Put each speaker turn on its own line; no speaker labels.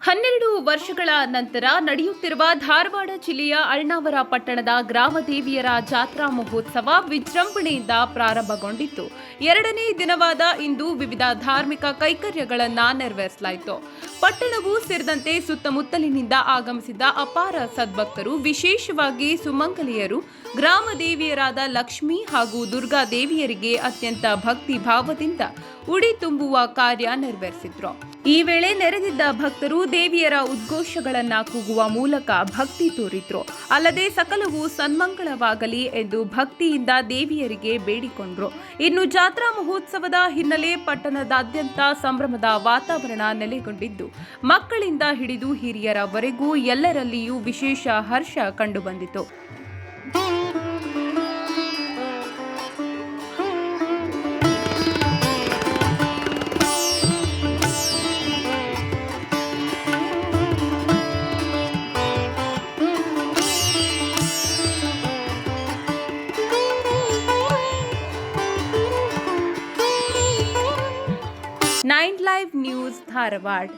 12 ವರ್ಷಗಳ ನಂತರ ನಡೆಯುತ್ತಿರುವ ಧಾರವಾಡ ಜಿಲ್ಲೆಯ ಅಳ್ನಾವರ ಪಟ್ಟಣದ ಗ್ರಾಮದೇವಿಯರ ಜಾತ್ರಾ ಮಹೋತ್ಸವ ವಿಜೃಂಭಣೆಯಿಂದ ಪ್ರಾರಂಭಗೊಂಡಿತ್ತು. ಎರಡನೇ ದಿನವಾದ ಇಂದು ವಿವಿಧ ಧಾರ್ಮಿಕ ಕೈಂಕರ್ಯಗಳನ್ನು ನೆರವೇರಿಸಲಾಯಿತು. ಪಟ್ಟಣವೂ ಸೇರಿದಂತೆ ಸುತ್ತಮುತ್ತಲಿನಿಂದ ಆಗಮಿಸಿದ್ದ ಅಪಾರ ಸದ್ಭಕ್ತರು, ವಿಶೇಷವಾಗಿ ಸುಮಂಗಲಿಯರು, ಗ್ರಾಮದೇವಿಯರಾದ ಲಕ್ಷ್ಮೀ ಹಾಗೂ ದುರ್ಗಾ ದೇವಿಯರಿಗೆ ಅತ್ಯಂತ ಭಕ್ತಿ ಭಾವದಿಂದ ಉಡಿ ತುಂಬುವ ಕಾರ್ಯ ನೆರವೇರಿಸಿದ್ರು. ಈ ವೇಳೆ ನೆರೆದಿದ್ದ ಭಕ್ತರು ದೇವಿಯರ ಉದ್ಘೋಷಗಳನ್ನ ಕೂಗುವ ಮೂಲಕ ಭಕ್ತಿ ತೋರಿದ್ರು. ಅಲ್ಲದೆ ಸಕಲವೂ ಸನ್ಮಂಗಳವಾಗಲಿ ಎಂದು ಭಕ್ತಿಯಿಂದ ದೇವಿಯರಿಗೆ ಬೇಡಿಕೊಂಡ್ರು. ಇನ್ನು ಜಾತ್ರಾ ಮಹೋತ್ಸವದ ಹಿನ್ನೆಲೆ ಪಟ್ಟಣದಾದ್ಯಂತ ಸಂಭ್ರಮದ ವಾತಾವರಣ ನೆಲೆಗೊಂಡಿದ್ದು, ಮಕ್ಕಳಿಂದ ಹಿಡಿದು ಹಿರಿಯರವರೆಗೂ ಎಲ್ಲರಲ್ಲಿಯೂ ವಿಶೇಷ ಹರ್ಷ ಕಂಡುಬಂದಿತು. Nine live news Dharwad.